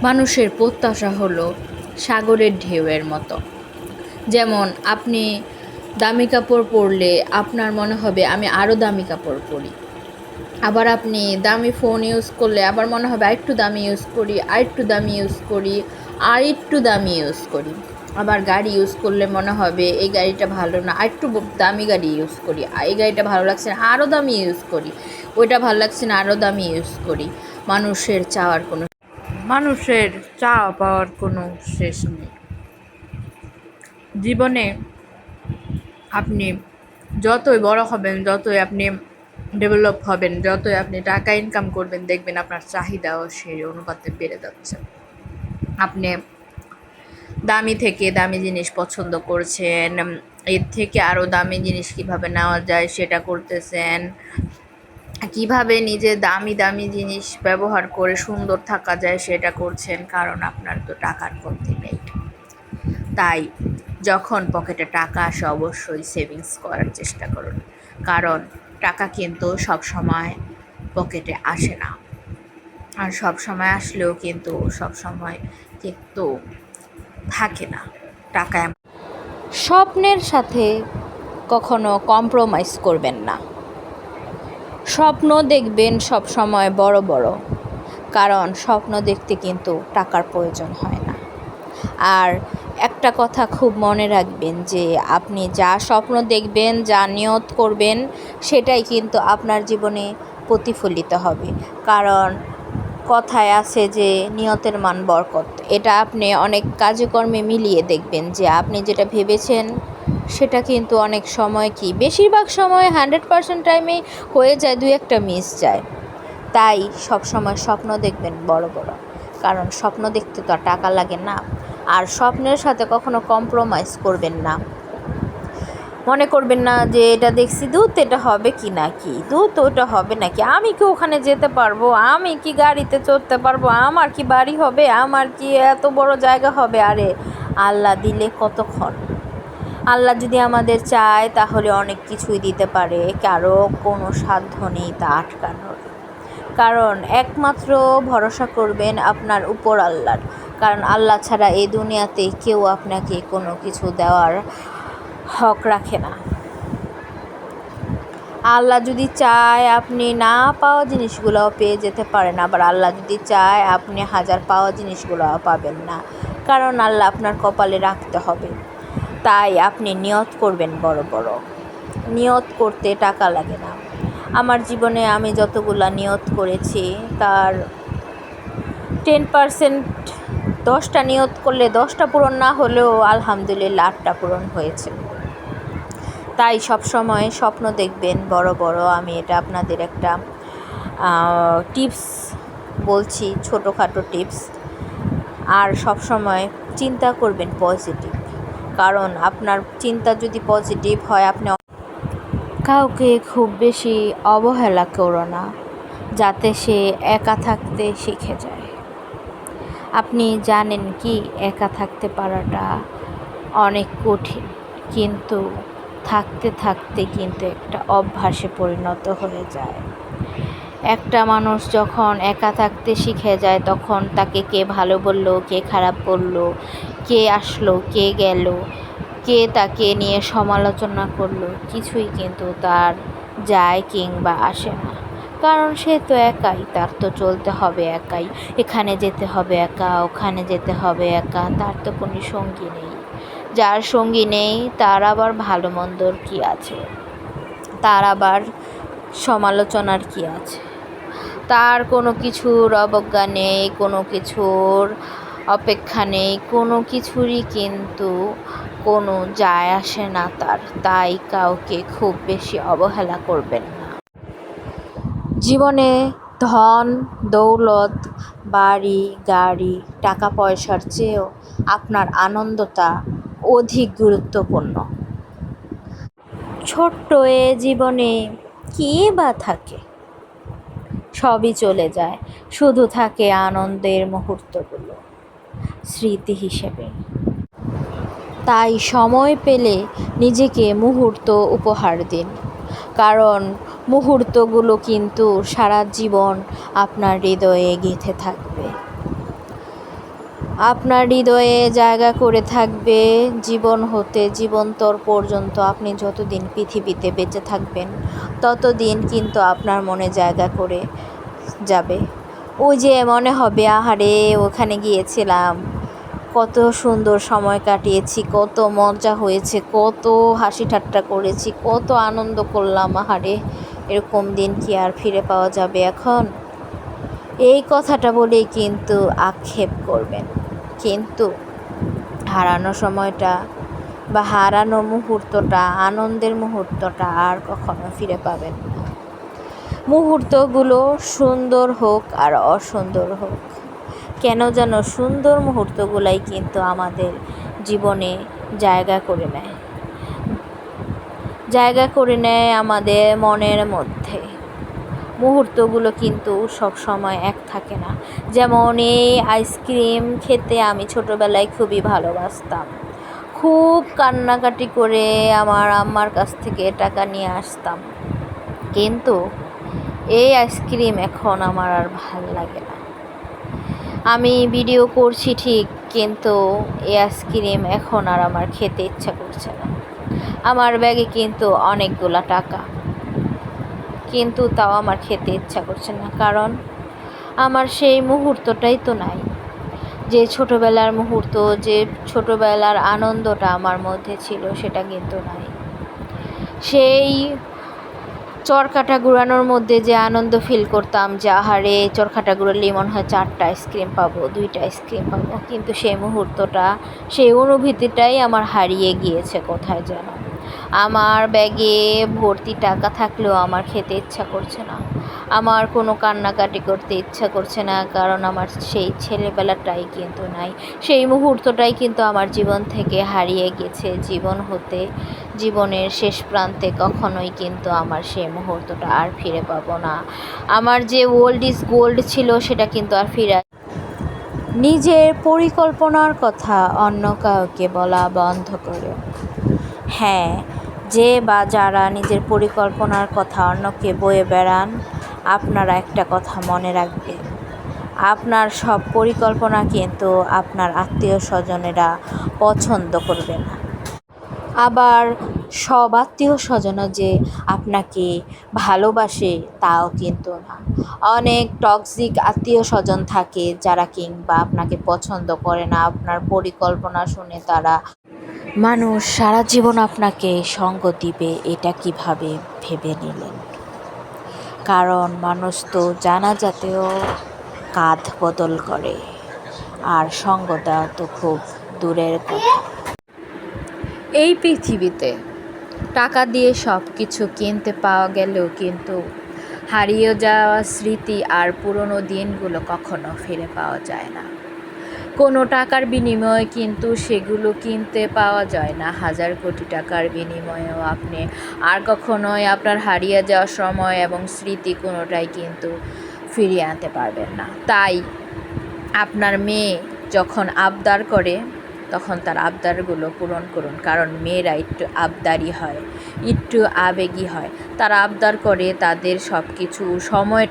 মানুষের প্রত্যাশা হলো সাগরের ঢেউয়ের মতো। যেমন আপনি দামি কাপড় পরলে আপনার মনে হবে আমি আরও দামি কাপড় পরি। আবার আপনি দামি ফোন ইউজ করলে আবার মনে হবে আরেকটু দামি ইউজ করি, আরেকটু দামি ইউজ করি, আরেকটু দামি ইউজ করি। আবার গাড়ি ইউজ করলে মনে হবে এই গাড়িটা ভালো না, আরেকটু দামি গাড়ি ইউজ করি, এই গাড়িটা ভালো লাগছে না আরও দামি ইউজ করি, ওইটা ভালো লাগছে না আরও দামি ইউজ করি। মানুষের চাওয়া পাওয়ার কোনো শেষ নেই। জীবনে আপনি যতই বড় হবেন, যতই আপনি ডেভেলপ হবেন, যতই আপনি টাকা ইনকাম করবেন, দেখবেন আপনার চাহিদাও সেই অনুপাতে বেড়ে যাচ্ছে। আপনি দামি থেকে দামি জিনিস পছন্দ করছেন, এর থেকে আরও দামি জিনিস কিভাবে নেওয়া যায় সেটা করতেছেন, কিভাবে নিজে দামি দামি জিনিস ব্যবহার করে সুন্দর থাকা যায় সেটা করছেন, কারণ আপনার তো টাকার কমতি নেই। তাই যখন পকেটে টাকা আসে অবশ্যই সেভিংস করার চেষ্টা করুন, কারণ টাকা কিন্তু সব সময় পকেটে আসে না, আর সব সময় আসলেও কিন্তু সব সময় কিন্তু থাকে না। টাকা স্বপ্নের সাথে কখনো কম্প্রোমাইজ করবেন না। স্বপ্ন দেখবেন সব সময় বড় বড়, কারণ স্বপ্ন দেখতে কিন্তু টাকার প্রয়োজন হয় না। আর একটা কথা খুব মনে রাখবেন যে আপনি যা স্বপ্ন দেখবেন, যা নিয়ত করবেন, সেটাই কিন্তু আপনার জীবনে প্রতিফলিত হবে। কারণ কথায় আছে যে নিয়তের মান বরকত। এটা আপনি অনেক কাজকর্মে মিলিয়ে দেখবেন যে আপনি যেটা ভেবেছেন সেটা কিন্তু অনেক সময় বেশিরভাগ সময় 100% টাইমেই হয়ে যায়, 2-1টা মিস যায়। তাই সব সময় স্বপ্ন দেখবেন বড় বড়, কারণ স্বপ্ন দেখতে তো আর টাকা লাগে না। আর স্বপ্নের সাথে কখনো কম্প্রোমাইজ করবেন না। মনে করবেন না যে এটা দেখছি এটা হবে কি নাকি, ওটা হবে নাকি, আমি কি ওখানে যেতে পারবো, আমি কি গাড়িতে চড়তে পারবো, আমার কি বাড়ি হবে, আমার কি এত বড় জায়গা হবে। আরে আল্লাহ দিলে কতক্ষণ। আল্লাহ যদি আমাদের চায় তাহলে অনেক কিছুই দিতে পারে, কারো কোনো সাধ্য নেই তা আটকানোর। কারণ একমাত্র ভরসা করবেন আপনার উপর আল্লাহর, কারণ আল্লাহ ছাড়া এই দুনিয়াতে কেউ আপনাকে কোনো কিছু দেওয়ার হক রাখে না। আল্লাহ যদি চায় আপনি না পাওয়া জিনিসগুলোও পেয়ে যেতে পারেন, আবার আল্লাহ যদি চায় আপনি 1000 পাওয়া জিনিসগুলোও পাবেন না, কারণ আল্লাহ আপনার কপালে রাখতে হবে। তাই আপনি নিয়ত করবেন বড় বড়। নিয়ত করতে টাকা লাগে না। আমার জীবনে আমি যতগুলা নিয়ত করেছি তার 10%, 10টা নিয়ত করলে 10টা পূরণ না হলেও আলহামদুলিল্লাহ 8টা পূরণ হয়েছে। তাই সব সময় স্বপ্ন দেখবেন বড় বড়। আমি এটা আপনাদের একটা টিপস বলছি, ছোটোখাটো টিপস। আর সব সময় চিন্তা করবেন পজিটিভ, কারণ আপনার চিন্তা যদি পজিটিভ হয়, আপনি কাউকে খুব বেশি অবহেলা করো না, যাতে সে একা থাকতে শিখে যায়। আপনি জানেন কি একা থাকতে পারাটা অনেক কঠিন, কিন্তু থাকতে থাকতে কিন্তু একটা অভ্যাসে পরিণত হয়ে যায়। একটা মানুষ যখন একা থাকতে শিখে যায় তখন তাকে কে ভালো বলল, কে খারাপ বলল, কে আসলো, কে গেল, কে তাকে নিয়ে সমালোচনা করলো, কিছুই কিন্তু তার যায় কিংবা আসে না। কারণ সে তো একাই, তার তো চলতে হবে একাই, এখানে যেতে হবে একা, ওখানে যেতে হবে একা, তার তো কোনো সঙ্গী নেই। যার সঙ্গী নেই তার আবার ভালো মন্দর কী আছে, তার আবার সমালোচনার কী আছে, তার কোনো কিছুর অবজ্ঞা নেই, কোনো কিছুর অপেক্ষা নেই, কোনো কিছুরই কিন্তু কোনো যায় আসে না তার। তাই কাউকে খুব বেশি অবহেলা করবেন না। জীবনে ধন দৌলত, বাড়ি গাড়ি, টাকা পয়সার চেয়েও আপনার আনন্দটা অধিক গুরুত্বপূর্ণ। ছোট্ট এ জীবনে কী বা থাকে, সবই চলে যায়, শুধু থাকে আনন্দের মুহূর্তগুলো স্মৃতি হিসেবে। তাই সময় পেলে নিজেকে মুহূর্ত উপহার দিন, কারণ মুহূর্তগুলো কিন্তু সারা জীবন আপনার হৃদয়ে গেঁথে থাকবে। আপনার হৃদয়ে জায়গা করে থাকবে জীবন হতে জীবন্তর পর্যন্ত। আপনি যতদিন পৃথিবীতে বেঁচে থাকবেন ততদিন কিন্তু আপনার মনে জায়গা করে যাবে। ওই যে মনে হবে, আহারে ওখানে গিয়েছিলাম, কত সুন্দর সময় কাটিয়েছি, কত মজা হয়েছে, কত হাসি ঠাট্টা করেছি, কত আনন্দ করলাম। আহারে এরকম দিন কি আর ফিরে পাওয়া যাবে এখন? এই কথাটা বলেই কিন্তু আক্ষেপ করবেন, কিন্তু হারানো সময়টা বা হারানো মুহূর্তটা, আনন্দের মুহূর্তটা আর কখনো ফিরে পাবেন না। মুহূর্তগুলো সুন্দর হোক আর অসুন্দর হোক, কেন যেন সুন্দর মুহূর্তগুলাই কিন্তু আমাদের জীবনে জায়গা করে নেয় আমাদের মনের মধ্যে। মুহূর্তগুলো কিন্তু সব সময় এক থাকে না। যেমন এই আইসক্রিম খেতে আমি ছোটোবেলায় খুবই ভালোবাসতাম, খুব কান্নাকাটি করে আমার আম্মার কাছ থেকে টাকা নিয়ে আসতাম, কিন্তু এই আইসক্রিম এখন আমার আর ভাল লাগে না। আমি ভিডিও করছি ঠিক, কিন্তু এই আইসক্রিম এখন আর আমার খেতে ইচ্ছা করছে না। আমার ব্যাগে কিন্তু অনেকগুলা টাকা, কিন্তু তাও আমার খেতে ইচ্ছা করছে না, কারণ আমার সেই মুহূর্তটাই তো নাই। যে ছোটোবেলার মুহূর্ত, যে ছোটোবেলার আনন্দটা আমার মধ্যে ছিল, সেটা কিন্তু নাই। সেই চরকাটা ঘুরানোর মধ্যে যে আনন্দ ফিল করতাম, যে আহারে চরকাটা ঘুরালেই মনে হয় 4টা আইসক্রিম পাবো, 2টা আইসক্রিম পাবো, কিন্তু সেই মুহূর্তটা, সেই অনুভূতিটাই আমার হারিয়ে গিয়েছে কোথায় যেন। আমার ব্যাগে ভর্তি টাকা থাকলেও আমার খেতে ইচ্ছা করছে না, আমার কোনো কান্নাকাটি করতে ইচ্ছা করছে না, কারণ আমার সেই ছেলেবেলাটাই কিন্তু নাই। সেই মুহূর্তটাই কিন্তু আমার জীবন থেকে হারিয়ে গেছে। জীবন হতে জীবনের শেষ প্রান্তে কখনোই কিন্তু আমার সেই মুহূর্তটা আর ফিরে পাবো না। আমার যে ওল্ড ইজ গোল্ড ছিল, সেটা কিন্তু আর ফিরে। নিজের পরিকল্পনার কথা অন্য কাউকে বলা বন্ধ করে। হ্যাঁ, যে বা যারা নিজের পরিকল্পনার কথা অন্যকে বয়ে বেড়ান, আপনারা একটা কথা মনে রাখবেন, আপনার সব পরিকল্পনা কিন্তু আপনার আত্মীয় স্বজনেরা পছন্দ করবে না। আবার সব আত্মীয় স্বজনও যে আপনাকে ভালোবাসে তাও কিন্তু না। অনেক টক্সিক আত্মীয় স্বজন থাকে যারা কিংবা আপনাকে পছন্দ করে না। আপনার পরিকল্পনা শুনে তারা, মানুষ সারা জীবন আপনাকে সঙ্গ দিবে এটা কিভাবে ভেবে নিলেন? কারণ মানুষ তো জানাজাতেও কাঁধ বদল করে, আর সঙ্গ দেওয়া তো খুব দূরের কথা। এই পৃথিবীতে টাকা দিয়ে সব কিছু কিনতে পাওয়া গেলেও কিন্তু হারিয়ে যাওয়া স্মৃতি আর পুরনো দিনগুলো কখনো ফিরে পাওয়া যায় না। কোনো টাকার বিনিময়ে কিন্তু সেগুলো কিনতে পাওয়া যায় না। 1000 কোটি টাকার বিনিময়েও আপনি আর কখনোই আপনার হারিয়ে যাওয়ার সময় এবং স্মৃতি কোনোটাই কিন্তু ফিরিয়ে আনতে পারবেন না। তাই আপনার মেয়ে যখন আবদার করে, তখন তার আবদারগুলো পূরণ করুন, কারণ মেয়েরা একটু আবদারি হয়, একটু আবেগী হয়। তারা আবদার করে তাদের সব কিছু সময়ে